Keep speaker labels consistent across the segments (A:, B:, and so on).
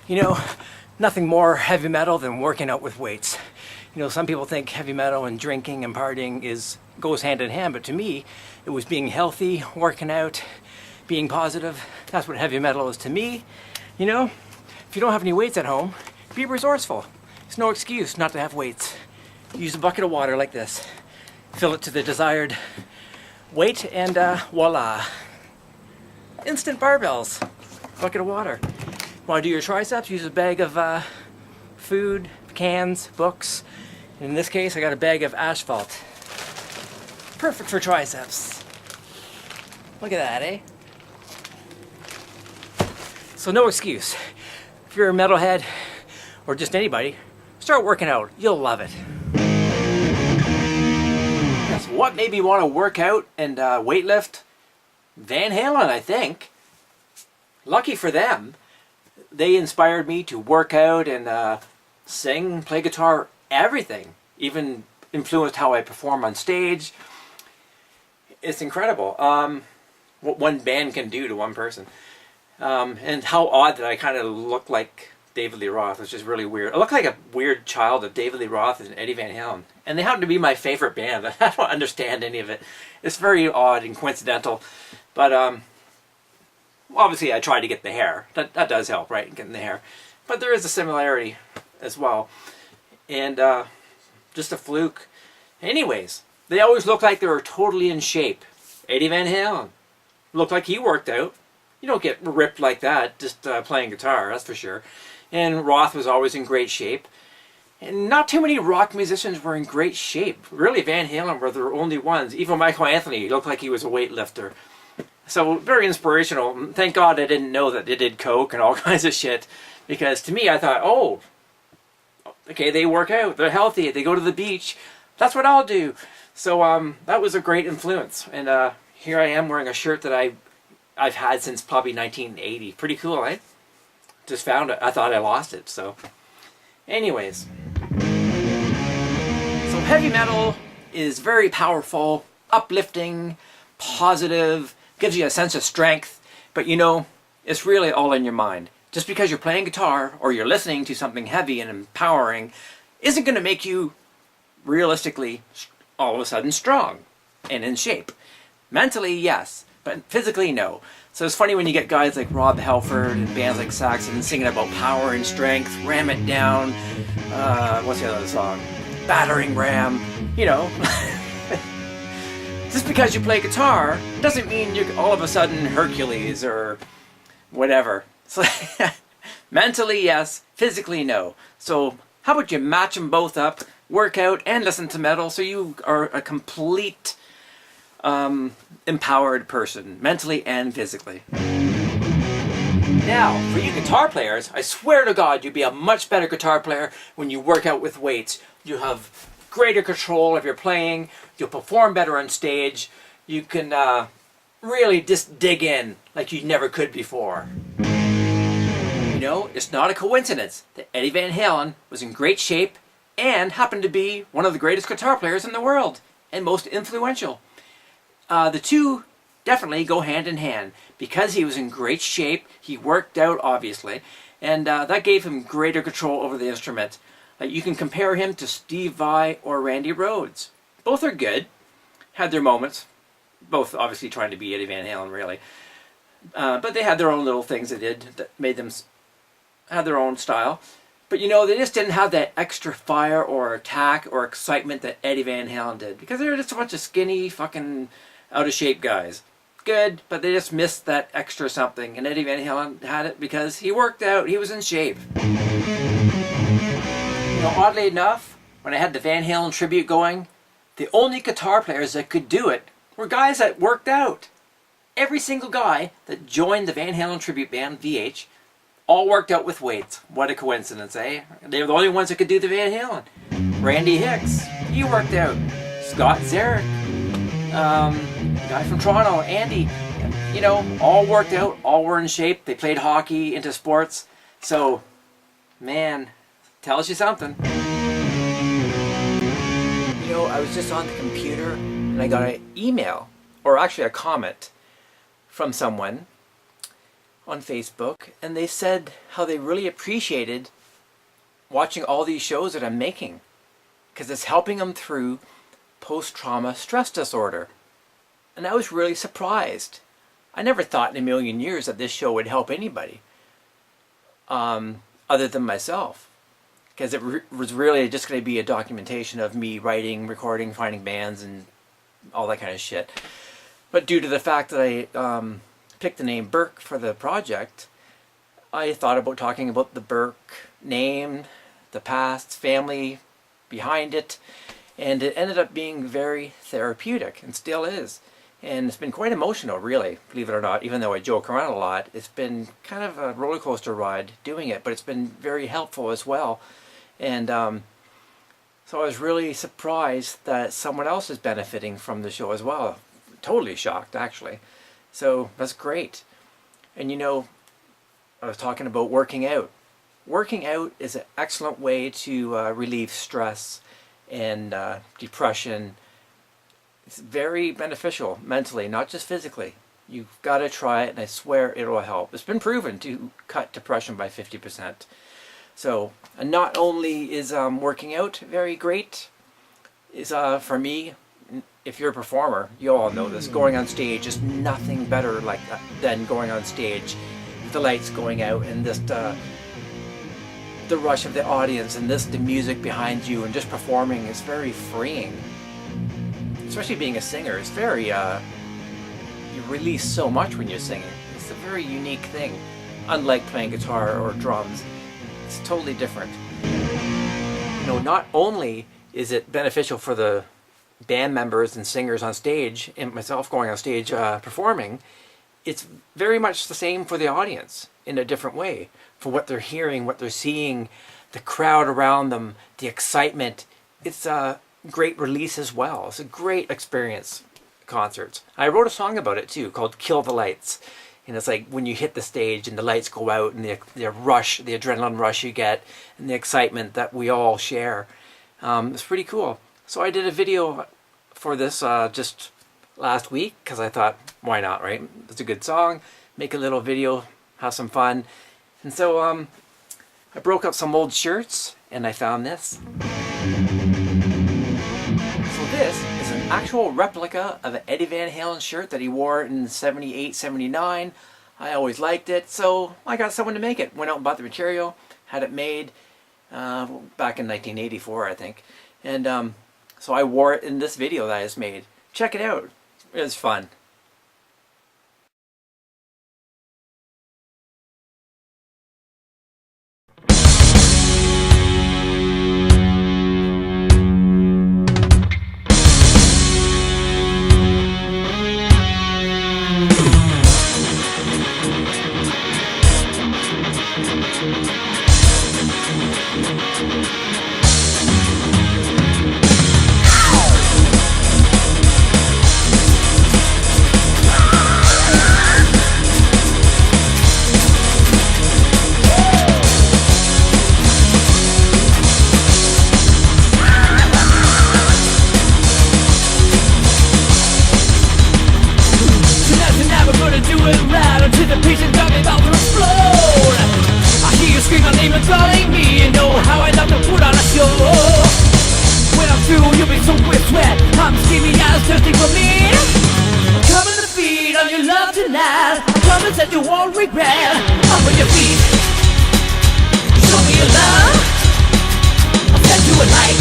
A: You know, nothing more heavy metal than working out with weights. You know, some people think heavy metal and drinking and partying goes hand in hand, but to me, it was being healthy, working out, being positive. That's what heavy metal is to me. You know, if you don't have any weights at home, be resourceful. It's no excuse not to have weights. Use a bucket of water like this. Fill it to the desired weight and voila. Instant barbells. Bucket of water. Want to do your triceps? Use a bag of food, cans, books. In this case, I got a bag of asphalt. Perfect for triceps. Look at that, eh? So no excuse. If you're a metalhead, or just anybody, start working out. You'll love it. Yes, what made me want to work out and weightlift? Van Halen, I think. Lucky for them. They inspired me to work out and sing, play guitar, everything. Even influenced how I perform on stage. It's incredible what one band can do to one person. And how odd that I kind of look like David Lee Roth, which is really weird. I look like a weird child of David Lee Roth and Eddie Van Halen. And they happen to be my favorite band. I don't understand any of it. It's very odd and coincidental. But obviously I tried to get the hair. That does help, right? Getting the hair. But there is a similarity as well. And just a fluke. Anyways, they always look like they were totally in shape. Eddie Van Halen looked like he worked out. You don't get ripped like that just playing guitar, that's for sure. And Roth was always in great shape. And not too many rock musicians were in great shape. Really, Van Halen were the only ones. Even Michael Anthony looked like he was a weightlifter. So, very inspirational. Thank God I didn't know that they did coke and all kinds of shit. Because to me, I thought, oh, okay, they work out, they're healthy, they go to the beach. That's what I'll do. So, that was a great influence. And here I am wearing a shirt that I've had since probably 1980. Pretty cool, eh? Just found it. I thought I lost it, so. Anyways. So heavy metal is very powerful, uplifting, positive, gives you a sense of strength. But you know, it's really all in your mind. Just because you're playing guitar or you're listening to something heavy and empowering isn't going to make you realistically all of a sudden strong and in shape. Mentally, yes. But physically, no. So it's funny when you get guys like Rob Halford and bands like Saxon singing about power and strength, ram it down, what's the other song? Battering ram, you know. Just because you play guitar doesn't mean you're all of a sudden Hercules or whatever. So mentally, yes. Physically, no. So how about you match them both up, work out, and listen to metal so you are a complete empowered person, mentally and physically. Now, for you guitar players, I swear to God, you'll be a much better guitar player when you work out with weights. You have greater control of your playing, you'll perform better on stage, you can really just dig in like you never could before. You know, it's not a coincidence that Eddie Van Halen was in great shape and happened to be one of the greatest guitar players in the world and most influential. The two definitely go hand in hand. Because he was in great shape, he worked out obviously, and that gave him greater control over the instrument. You can compare him to Steve Vai or Randy Rhoads. Both are good, had their moments, both obviously trying to be Eddie Van Halen really. But they had their own little things they did that made them have their own style. But you know, they just didn't have that extra fire or attack or excitement that Eddie Van Halen did. Because they were just a bunch of skinny, fucking out of shape guys. Good, but they just missed that extra something. And Eddie Van Halen had it because he worked out, he was in shape. You know, oddly enough, when I had the Van Halen tribute going, the only guitar players that could do it were guys that worked out. Every single guy that joined the Van Halen tribute band, VH, all worked out with weights. What a coincidence, eh? They were the only ones that could do the Van Halen. Randy Hicks, he worked out. Scott Zarek, guy from Toronto, Andy, you know, all worked out, all were in shape. They played hockey, into sports. So, man, tells you something. You know, I was just on the computer and I got an email, or actually a comment, from someone on Facebook, and they said how they really appreciated watching all these shows that I'm making because it's helping them through post-trauma stress disorder. And I was really surprised. I never thought in a million years that this show would help anybody other than myself, because it was really just going to be a documentation of me writing, recording, finding bands, and all that kind of shit. But due to the fact that I picked the name Burk for the project, I thought about talking about the Burk name, the past, family behind it, and it ended up being very therapeutic, and still is. And it's been quite emotional, really, believe it or not. Even though I joke around a lot, it's been kind of a roller coaster ride doing it, but it's been very helpful as well. And so I was really surprised that someone else is benefiting from the show as well. Totally shocked, actually. So that's great. And you know, I was talking about working out. Working out is an excellent way to relieve stress and depression. It's very beneficial mentally, not just physically. You've got to try it, and I swear it will help. It's been proven to cut depression by 50%. So, and not only is working out very great, is for me, if you're a performer, you all know this, going on stage is nothing better like than going on stage with the lights going out and just the rush of the audience and the music behind you and just performing is very freeing. Especially being a singer, it's very, you release so much when you're singing. It's a very unique thing, unlike playing guitar or drums. It's totally different. You know, not only is it beneficial for the band members and singers on stage, and myself going on stage performing, it's very much the same for the audience in a different way. For what they're hearing, what they're seeing, the crowd around them, the excitement. It's a great release as well. It's a great experience, concerts. I wrote a song about it too, called Kill the Lights. And it's like when you hit the stage and the lights go out and the rush, the adrenaline rush you get, and the excitement that we all share. It's pretty cool. So I did a video for this just last week because I thought, why not, right? It's a good song. Make a little video, have some fun. And so I broke up some old shirts and I found this. So this is an actual replica of an Eddie Van Halen shirt that he wore in 78, 79. I always liked it, so I got someone to make it. Went out and bought the material, had it made back in 1984, I think. And so I wore it in this video that I just made. Check it out. It was fun.
B: That you won't regret. Up on your feet, show me your love. I'll set you a light.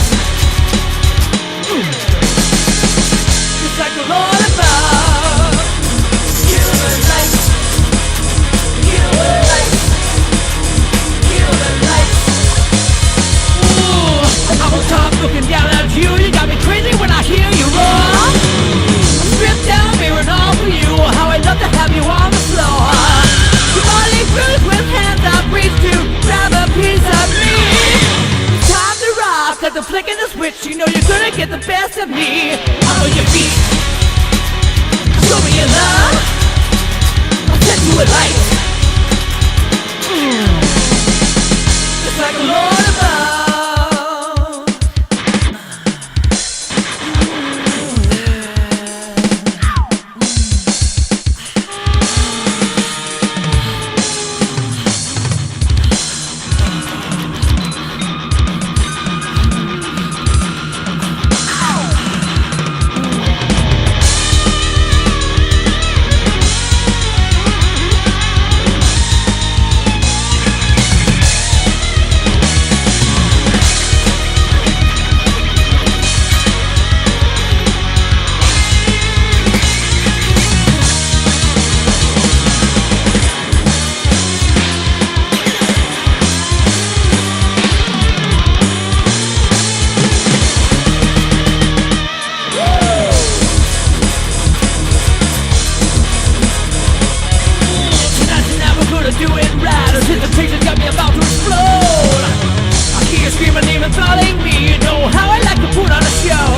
B: It's like the Lord above. Give the light. Give the light. Give the light. Ooh, I'm on top looking down at you. You got me crazy when I hear you roar. Strip down, mirror all for you. How I love to have you on the floor. Your body bruised with hands I reach to grab a piece of me. Time to rock, at the flick of the switch. You know you're gonna get the best of me. Up on your feet, show me your love. I'll set you a light. It's like a Lord above. Shadows, hesitation got me about to explode. I hear you scream my name and calling me. You know how I like to put on a show.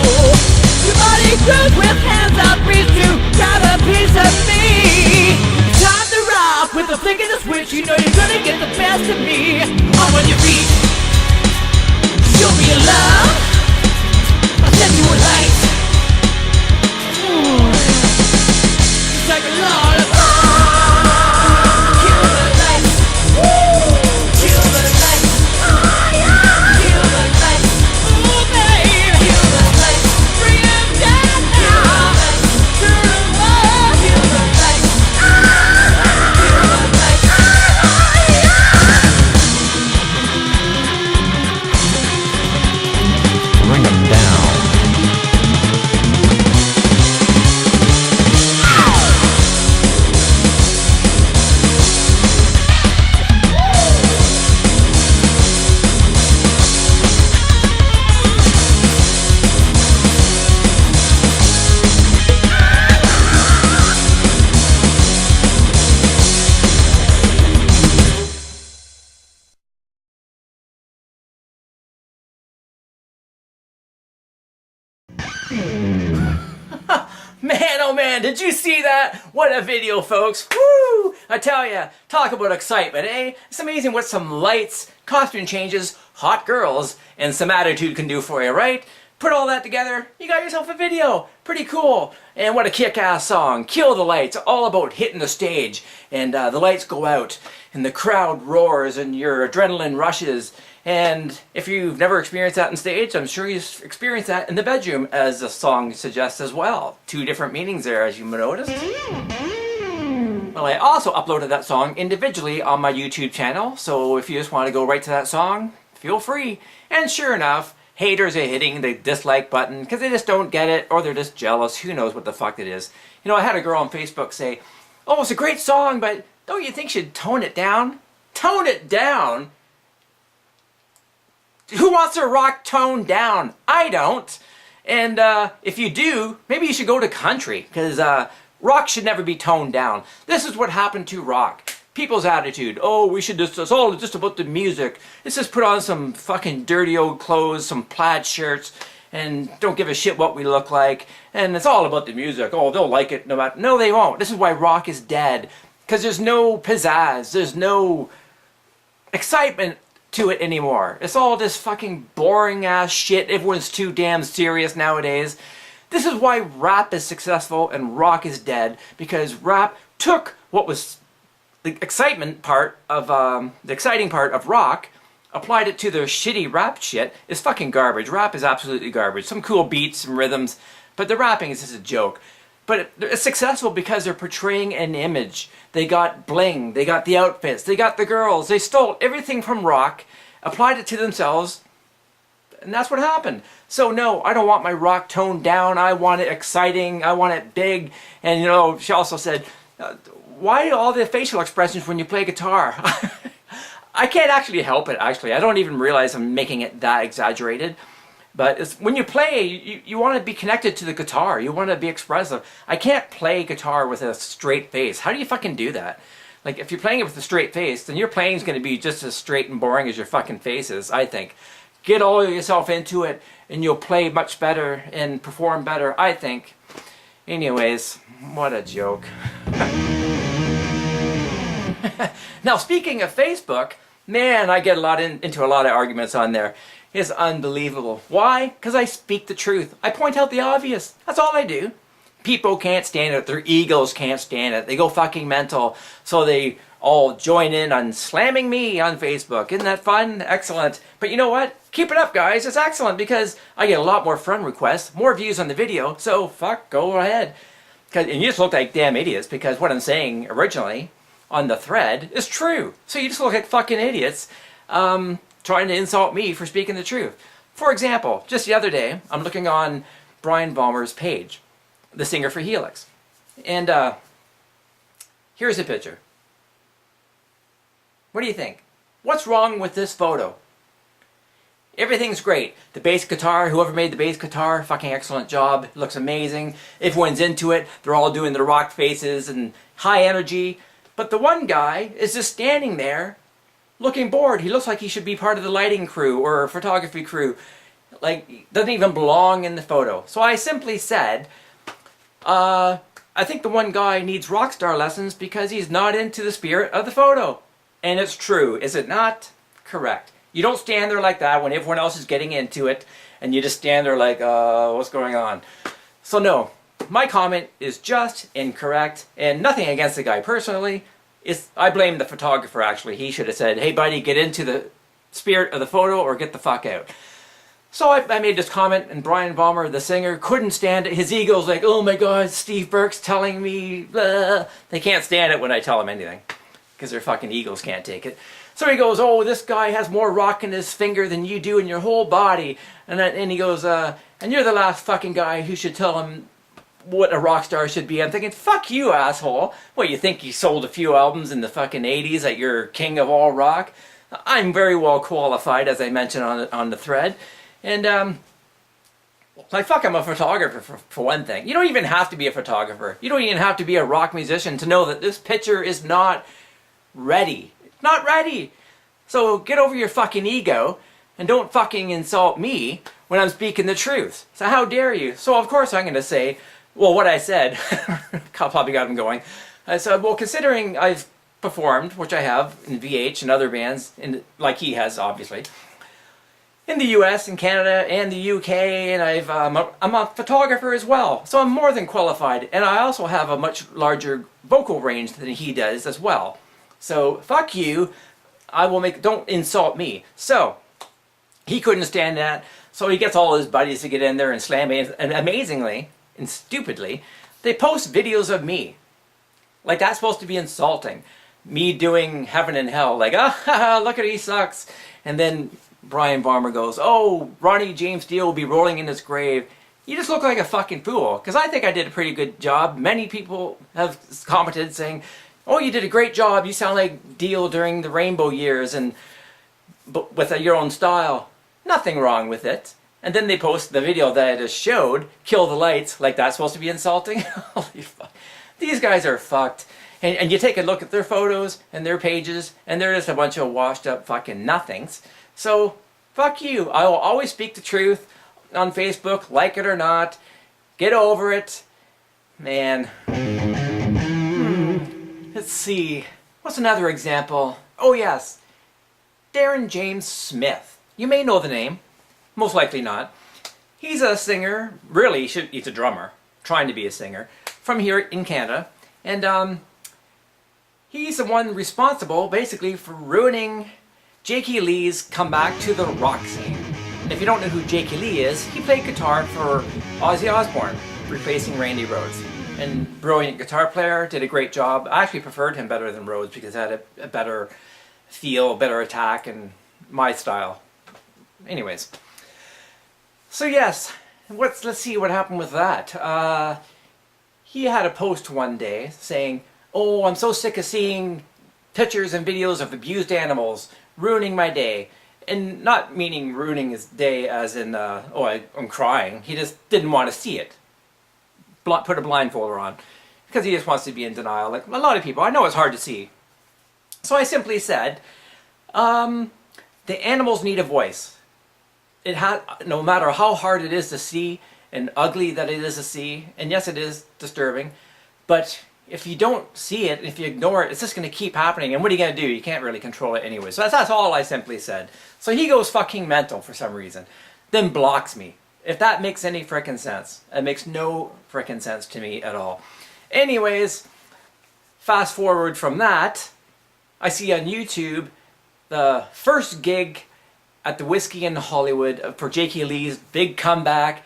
B: Your body grows with hands out, reach to grab a piece of me. Time to rock with the flick of the switch. You know you're gonna get the best of me. On when you reach, show me your love. I'll send you a light. It's like a lullaby. Kill the lights. Kill the lights. Kill the lights. Ooh, babe. Kill the lights. Bring them down now. Turn them on. Kill the lights. Kill the lights.
C: Bring them down.
A: Man, oh man, did you see that? What a video, folks. Woo! I tell ya, talk about excitement, eh? It's amazing what some lights, costume changes, hot girls, and some attitude can do for you, right? Put all that together, you got yourself a video. Pretty cool. And what a kick-ass song. Kill the Lights, all about hitting the stage. And the lights go out, and the crowd roars, and your adrenaline rushes. And if you've never experienced that on stage, I'm sure you've experienced that in the bedroom, as the song suggests as well. Two different meanings there, as you noticed. Well, I also uploaded that song individually on my YouTube channel, so if you just want to go right to that song, feel free. And sure enough, haters are hitting the dislike button because they just don't get it, or they're just jealous. Who knows what the fuck it is. You know, I had a girl on Facebook say, "Oh, it's a great song, but don't you think she'd tone it down?" Tone it down? Who wants their rock toned down? I don't. And if you do, maybe you should go to country, because rock should never be toned down. This is what happened to rock. People's attitude. Oh, we should just, it's all just about the music. Let's just put on some fucking dirty old clothes, some plaid shirts, and don't give a shit what we look like. And it's all about the music. Oh, they'll like it no matter. No, they won't. This is why rock is dead. Because there's no pizzazz. There's no excitement to it anymore. It's all this fucking boring ass shit. Everyone's too damn serious nowadays. This is why rap is successful and rock is dead, because rap took what was the exciting part of rock, applied it to their shitty rap shit. Is fucking garbage. Rap is absolutely garbage. Some cool beats and rhythms, but the rapping is just a joke. But it's successful because they're portraying an image. They got bling, they got the outfits, they got the girls. They stole everything from rock, applied it to themselves, and that's what happened. So no, I don't want my rock toned down. I want it exciting. I want it big. And you know, she also said, why all the facial expressions when you play guitar? I can't actually help it, actually. I don't even realize I'm making it that exaggerated. But it's, when you play, you want to be connected to the guitar. You want to be expressive. I can't play guitar with a straight face. How do you fucking do that? Like, if you're playing it with a straight face, then your playing is going to be just as straight and boring as your fucking face is, I think. Get all yourself into it, and you'll play much better and perform better, I think. Anyways, what a joke. Now, speaking of Facebook, man, I get into a lot of arguments on there. It's unbelievable. Why? Because I speak the truth. I point out the obvious. That's all I do. People can't stand it. Their egos can't stand it. They go fucking mental. So they all join in on slamming me on Facebook. Isn't that fun? Excellent. But you know what? Keep it up, guys. It's excellent because I get a lot more friend requests, more views on the video. So fuck, go ahead. And you just look like damn idiots because what I'm saying originally on the thread is true. So you just look like fucking idiots. Trying to insult me for speaking the truth. For example, just the other day, I'm looking on Brian Ballmer's page, the singer for Helix. And here's a picture. What do you think? What's wrong with this photo? Everything's great. The bass guitar, whoever made the bass guitar, fucking excellent job. It looks amazing. Everyone's into it. They're all doing their rock faces and high energy. But the one guy is just standing there looking bored. He looks like he should be part of the lighting crew or photography crew. Like, doesn't even belong in the photo. So I simply said, I think the one guy needs rock star lessons because he's not into the spirit of the photo. And it's true, is it not? Correct. You don't stand there like that when everyone else is getting into it, and you just stand there like, what's going on? So no, my comment is just incorrect, and nothing against the guy personally. I blame the photographer, actually. He should have said, hey buddy, get into the spirit of the photo or get the fuck out. So I made this comment, and Brian Balmer, the singer, couldn't stand it. His ego's like, oh my god, Steve Burke's telling me, blah. They can't stand it when I tell them anything, because their fucking egos can't take it. So he goes, oh, this guy has more rock in his finger than you do in your whole body. And he goes, and you're the last fucking guy who should tell him what a rock star should be. I'm thinking, fuck you, asshole. What, you think you sold a few albums in the fucking 80s that you're king of all rock? I'm very well qualified, as I mentioned on the thread. And, like, fuck, I'm a photographer, for one thing. You don't even have to be a photographer. You don't even have to be a rock musician to know that this picture is not ready. Not ready. So get over your fucking ego and don't fucking insult me when I'm speaking the truth. So how dare you? So of course I'm going to say, well, what I said, probably got him going. I said, well, considering I've performed, which I have in VH and other bands, like he has, obviously, in the US and Canada and the UK, and I'm a photographer as well, so I'm more than qualified, and I also have a much larger vocal range than he does as well. So fuck you, don't insult me. So he couldn't stand that, so he gets all his buddies to get in there and slam me, and amazingly and stupidly, they post videos of me. Like, that's supposed to be insulting. Me doing Heaven and Hell, like, ah, look at he sucks. And then Brian Balmer goes, oh, Ronnie James Dio will be rolling in his grave. You just look like a fucking fool. Because I think I did a pretty good job. Many people have commented saying, oh, you did a great job. You sound like Dio during the Rainbow years, but with your own style. Nothing wrong with it. And then they post the video that I just showed, Kill the Lights, like that's supposed to be insulting. Holy fuck. These guys are fucked. And you take a look at their photos and their pages, and they're just a bunch of washed up fucking nothings. So, fuck you. I will always speak the truth on Facebook, like it or not. Get over it. Man. Let's see. What's another example? Oh, yes. Darren James Smith. You may know the name. Most likely not. He's a singer. Really, he's a drummer. Trying to be a singer. From here in Canada. And, he's the one responsible, basically, for ruining Jakey Lee's comeback to the rock scene. And if you don't know who Jakey Lee is, he played guitar for Ozzy Osbourne, replacing Randy Rhoads. And brilliant guitar player, did a great job. I actually preferred him better than Rhoads because he had a better feel, better attack, and my style. Anyways. So yes, let's see what happened with that. He had a post one day saying, oh, I'm so sick of seeing pictures and videos of abused animals ruining my day. And not meaning ruining his day as in, I'm crying. He just didn't want to see it. Put a blindfolder on. Because he just wants to be in denial. Like a lot of people. I know it's hard to see. So I simply said, the animals need a voice. No matter how hard it is to see and ugly that it is to see, and yes, it is disturbing, but if you don't see it, if you ignore it, it's just going to keep happening. And what are you going to do? You can't really control it anyway. So that's all I simply said. So he goes fucking mental for some reason. Then blocks me. If that makes any frickin' sense. It makes no frickin' sense to me at all. Anyways, fast forward from that, I see on YouTube the first gig at the Whiskey in Hollywood for Jakey Lee's big comeback.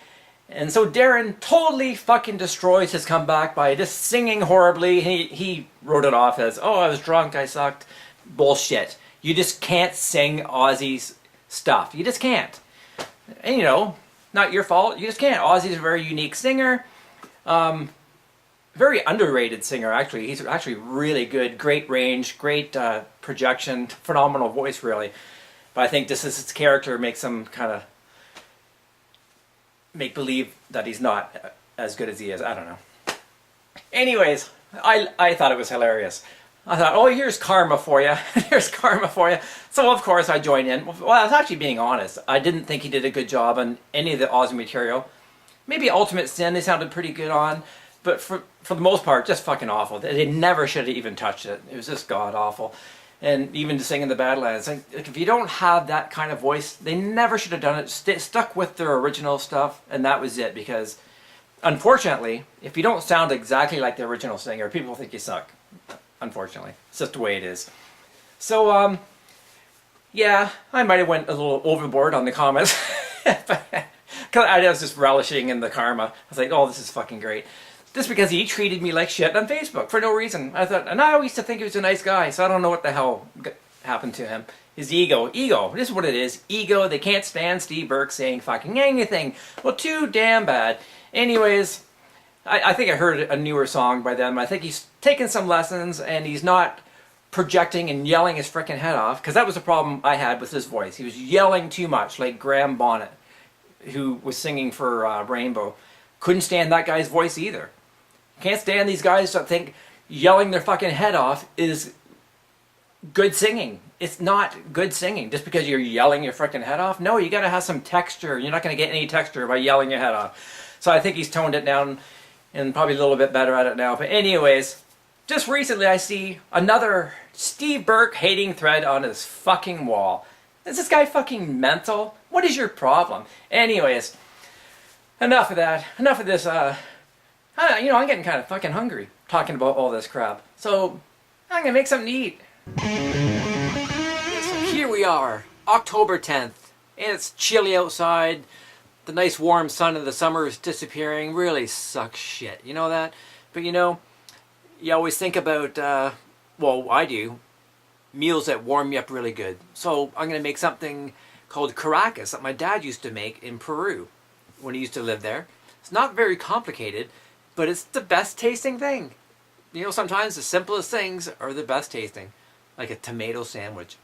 A: And so Darren totally fucking destroys his comeback by just singing horribly. He wrote it off as, oh, I was drunk, I sucked. Bullshit. You just can't sing Ozzy's stuff. You just can't. And you know, not your fault. You just can't. Ozzy's a very unique singer. Very underrated singer, actually. He's actually really good. Great range, great projection, phenomenal voice, really. But I think this is his character makes him kind of make believe that he's not as good as he is. I don't know. Anyways, I thought it was hilarious. I thought, oh, here's karma for you. Here's karma for you. So, of course, I joined in. Well, I was actually being honest. I didn't think he did a good job on any of the Ozzy material. Maybe Ultimate Sin they sounded pretty good on. But for the most part, just fucking awful. They never should have even touched it. It was just god-awful. And even to sing in the Badlands. Like, if you don't have that kind of voice, they never should have done it. Stuck with their original stuff, and that was it. Because, unfortunately, if you don't sound exactly like the original singer, people think you suck. Unfortunately. It's just the way it is. So, yeah, I might have went a little overboard on the comments. Because I was just relishing in the karma. I was like, oh, this is fucking great. Just because he treated me like shit on Facebook for no reason. I thought, and I used to think he was a nice guy, so I don't know what the hell happened to him. His ego. Ego. This is what it is. Ego. They can't stand Steve Burke saying fucking anything. Well, too damn bad. Anyways, I think I heard a newer song by them. I think he's taken some lessons and he's not projecting and yelling his freaking head off, because that was the problem I had with his voice. He was yelling too much, like Graham Bonnet, who was singing for Rainbow. Couldn't stand that guy's voice either. Can't stand these guys that think yelling their fucking head off is good singing. It's not good singing just because you're yelling your freaking head off. No, you gotta have some texture. You're not gonna get any texture by yelling your head off. So I think he's toned it down and probably a little bit better at it now. But anyways, just recently I see another Steve Burke hating thread on his fucking wall. Is this guy fucking mental? What is your problem? Anyways, enough of that. Enough of this, I'm getting kind of fucking hungry talking about all this crap. So, I'm gonna make something to eat. So here we are, October 10th. And it's chilly outside. The nice warm sun of the summer is disappearing. Really sucks shit. You know that? But you always think about, well, I do, meals that warm you up really good. So I'm going to make something called Caracas that my dad used to make in Peru when he used to live there. It's not very complicated, but it's the best tasting thing. Sometimes the simplest things are the best tasting, like a tomato sandwich.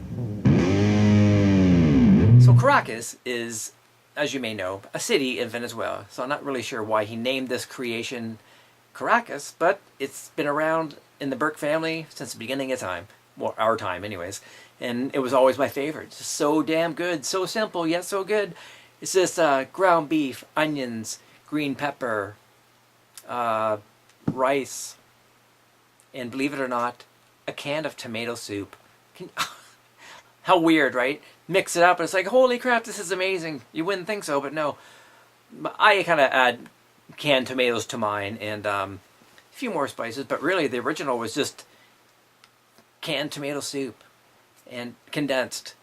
A: So Caracas is, as you may know, a city in Venezuela. So I'm not really sure why he named this creation Caracas, but it's been around in the Burke family since the beginning of time. Well, our time anyways. And it was always my favorite. It's so damn good. So simple, yet so good. It's just ground beef, onions, green pepper, rice, and believe it or not, a can of tomato soup. How weird, right? Mix it up and it's like, holy crap, this is amazing. You wouldn't think so, but no. I kind of add canned tomatoes to mine and a few more spices, but really the original was just canned tomato soup and condensed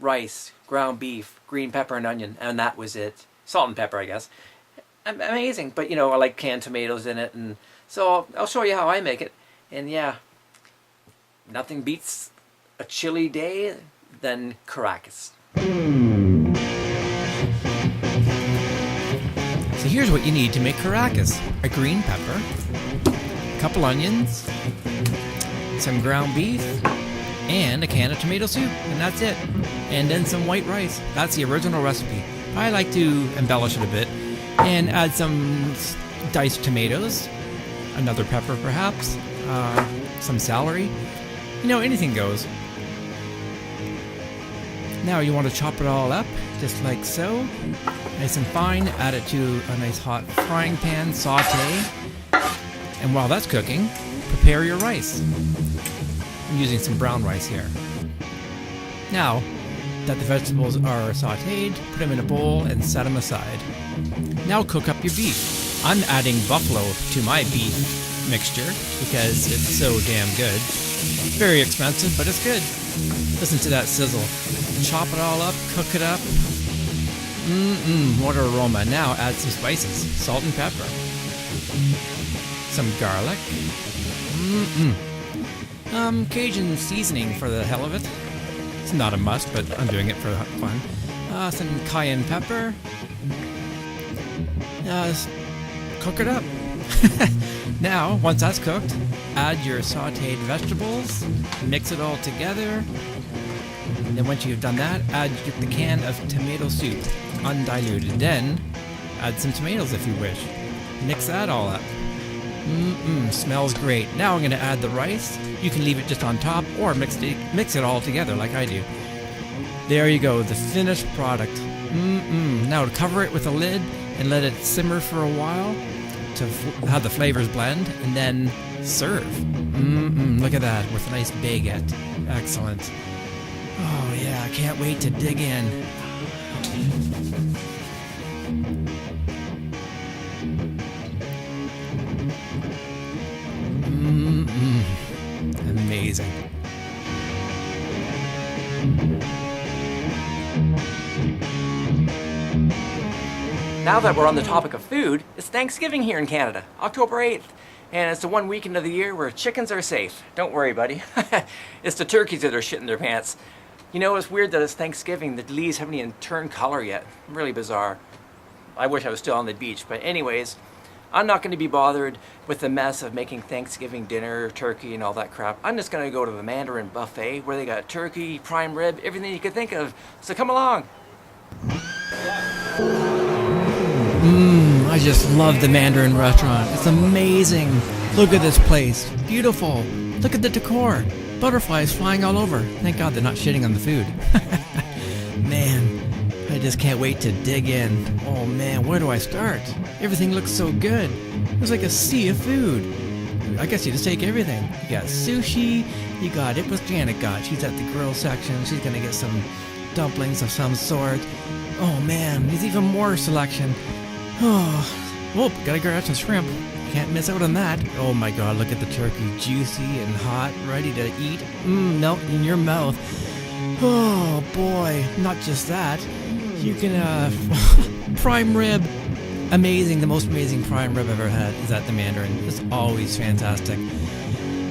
A: rice, ground beef, green pepper and onion, and that was it. Salt and pepper, I guess. Amazing, but I like canned tomatoes in it, and so I'll show you how I make it. And yeah, nothing beats a chilly day than Caracas. So here's what you need to make Caracas. A green pepper, a couple onions, some ground beef, and a can of tomato soup, and that's it. And then some white rice. That's the original recipe. I like to embellish it a bit and add some diced tomatoes, another pepper perhaps, some celery. Anything goes. Now you want to chop it all up, just like so. Nice and fine. Add it to a nice hot frying pan, saute. And while that's cooking, prepare your rice. I'm using some brown rice here. Now that the vegetables are sauteed, put them in a bowl and set them aside. Now cook up your beef. I'm adding buffalo to my beef mixture because it's so damn good. Very expensive, but it's good. Listen to that sizzle. Chop it all up, cook it up. What an aroma. Now add some spices, salt and pepper. Some garlic. Cajun seasoning for the hell of it. It's not a must, but I'm doing it for fun. Some cayenne pepper. Cook it up. Now, once that's cooked, add your sauteed vegetables, mix it all together, and then once you've done that, add the can of tomato soup, undiluted. Then, add some tomatoes if you wish. Mix that all up.
C: Smells great. Now I'm going to add the rice. You can leave it just on top or mix it all together like I do. There you go, the finished product. Now to cover it with a lid and let it simmer for a while to have the flavors blend, and then serve. Look at that, with a nice baguette. Excellent. Oh yeah, I can't wait to dig in. Amazing.
A: Now that we're on the topic of food, it's Thanksgiving here in Canada, October 8th. And it's the one weekend of the year where chickens are safe. Don't worry, buddy. It's the turkeys that are shitting their pants. You know, it's weird that it's Thanksgiving. The leaves haven't even turned color yet. Really bizarre. I wish I was still on the beach. But anyways, I'm not going to be bothered with the mess of making Thanksgiving dinner, turkey, and all that crap. I'm just going to go to the Mandarin buffet where they got turkey, prime rib, everything you could think of. So come along.
C: I just love the Mandarin restaurant. It's amazing. Look at this place. Beautiful. Look at the decor. Butterflies flying all over. Thank God they're not shitting on the food. Man, I just can't wait to dig in. Oh man, where do I start? Everything looks so good. It's like a sea of food. I guess you just take everything. You got sushi. You got it. What's Janet got? She's at the grill section. She's gonna get some dumplings of some sort. Oh man, there's even more selection. Oh, gotta grab some shrimp. Can't miss out on that. Oh my god, look at the turkey. Juicy and hot, ready to eat. Melt in your mouth. Oh boy, not just that. You can, prime rib. Amazing, the most amazing prime rib I've ever had is at the Mandarin. It's always fantastic.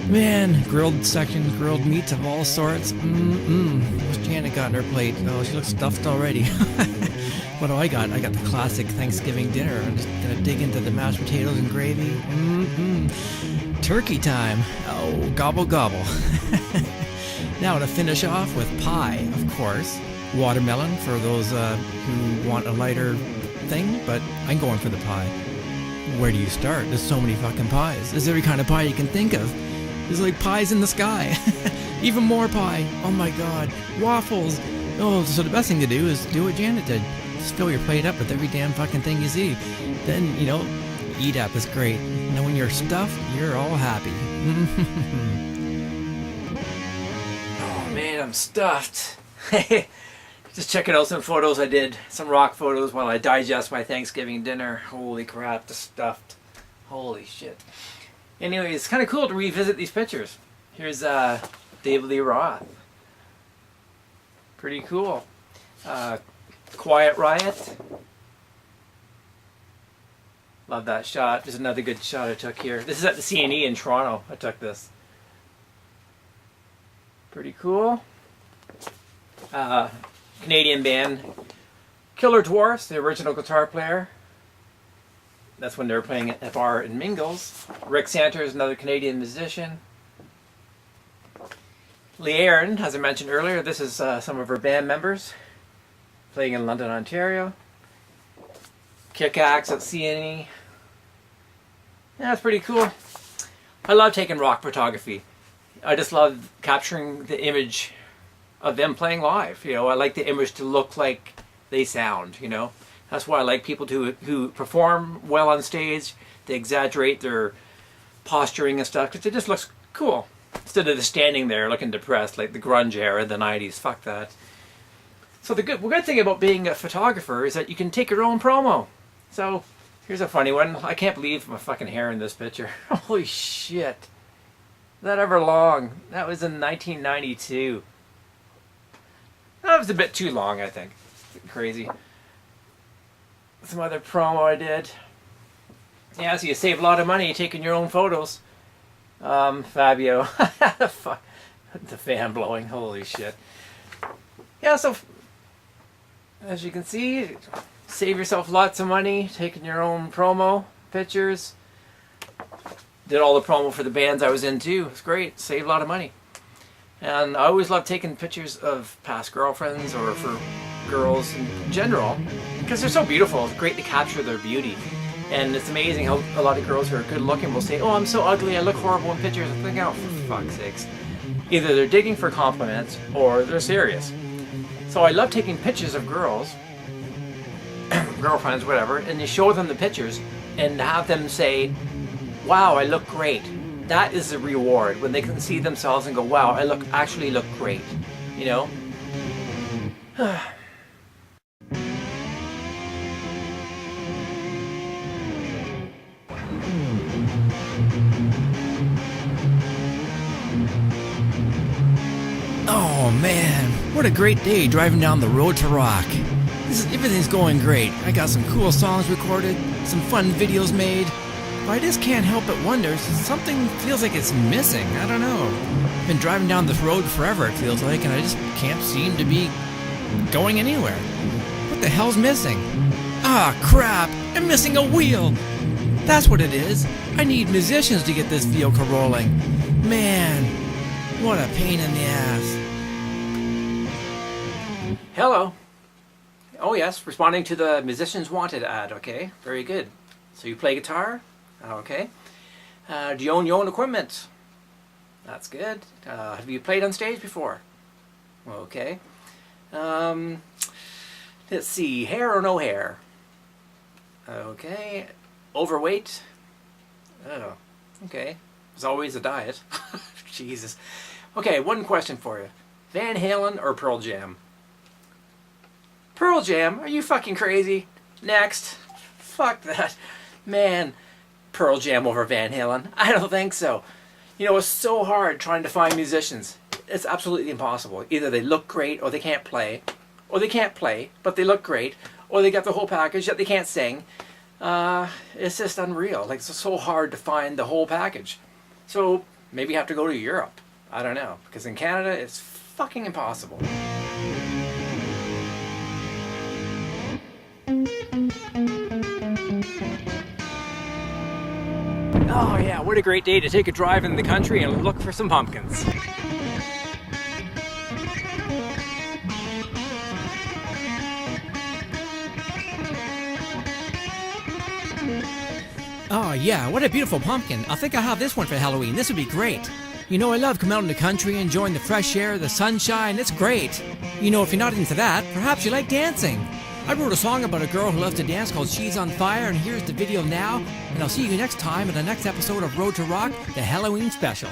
C: Man, grilled sections, grilled meats of all sorts. What's Janet got on her plate? Oh, she looks stuffed already. What do I got? I got the classic Thanksgiving dinner. I'm just gonna dig into the mashed potatoes and gravy. Turkey time. Oh, gobble gobble. Now to finish off with pie, of course. Watermelon for those who want a lighter thing, but I'm going for the pie. Where do you start? There's so many fucking pies. There's every kind of pie you can think of. There's like pies in the sky. Even more pie. Oh my god. Waffles. Oh, so the best thing to do is do what Janet did. Just fill your plate up with every damn fucking thing you see. Then, you know, eat up is great. You know, when you're stuffed, you're all happy.
A: Oh man, I'm stuffed. Just checking out some photos I did. Some rock photos while I digest my Thanksgiving dinner. Holy crap, just stuffed. Holy shit. Anyway, it's kind of cool to revisit these pictures. Here's David Lee Roth. Pretty cool. Quiet Riot. Love that shot. There's another good shot I took here. This is at the CNE in Toronto. I took this. Pretty cool. Canadian band Killer Dwarfs, the original guitar player. That's when they were playing at FR in Mingles. Rick Santers, another Canadian musician. Lee Aaron, as I mentioned earlier, this is some of her band members playing in London, Ontario. Kick-Axe at CNE. Yeah, it's pretty cool. I love taking rock photography. I just love capturing the image of them playing live. You know, I like the image to look like they sound, you know. That's why I like people who perform well on stage. They exaggerate their posturing and stuff because it just looks cool. Instead of just standing there looking depressed like the grunge era of the 90s. Fuck that. So the good thing about being a photographer is that you can take your own promo. So here's a funny one. I can't believe my fucking hair in this picture. Holy shit. Is that ever long? That was in 1992. That was a bit too long, I think. Crazy. Some other promo I did. Yeah, so you save a lot of money taking your own photos. Fabio. Fuck. The fan blowing. Holy shit. Yeah, so as you can see, save yourself lots of money taking your own promo pictures. Did all the promo for the bands I was in too. It's great. Saved a lot of money. And I always love taking pictures of past girlfriends or for girls in general because they're so beautiful. It's great to capture their beauty. And it's amazing how a lot of girls who are good looking will say, oh, I'm so ugly, I look horrible in pictures. I think, oh, for fuck's sakes. Either they're digging for compliments or they're serious. So I love taking pictures of girls, girlfriends, whatever, and you show them the pictures and have them say, wow, I look great. That is the reward, when they can see themselves and go, wow, I actually look great, you know?
C: Oh man, what a great day driving down the road to rock. Everything's going great. I got some cool songs recorded, some fun videos made. But I just can't help but wonder, something feels like it's missing. I don't know. I've been driving down this road forever, it feels like, and I just can't seem to be going anywhere. What the hell's missing? Ah, crap! I'm missing a wheel! That's what it is. I need musicians to get this vehicle rolling. Man, what a pain in the ass.
A: Hello. Oh yes, responding to the Musicians Wanted ad. Okay, very good. So you play guitar? Okay. Do you own your own equipment? That's good. Have you played on stage before? Okay. Let's see, hair or no hair? Okay. Overweight? Oh, okay. There's always a diet. Jesus. Okay, one question for you. Van Halen or Pearl Jam? Pearl Jam? Are you fucking crazy? Next. Fuck that. Man, Pearl Jam over Van Halen? I don't think so. You know, it's so hard trying to find musicians. It's absolutely impossible. Either they look great or they can't play. Or they can't play, but they look great. Or they got the whole package, yet they can't sing. It's just unreal. Like, it's so hard to find the whole package. So, maybe you have to go to Europe. I don't know. Because in Canada, it's fucking impossible. Oh yeah, what a great day to take a drive in the country and look for some pumpkins.
C: Oh yeah, what a beautiful pumpkin. I think I'll have this one for Halloween. This would be great. You know, I love coming out in the country, enjoying the fresh air, the sunshine. It's great. You know, if you're not into that, perhaps you like dancing. I wrote a song about a girl who loves to dance called She's on Fire, and here's the video now. And I'll see you next time in the next episode of Road to Rock, the Halloween special.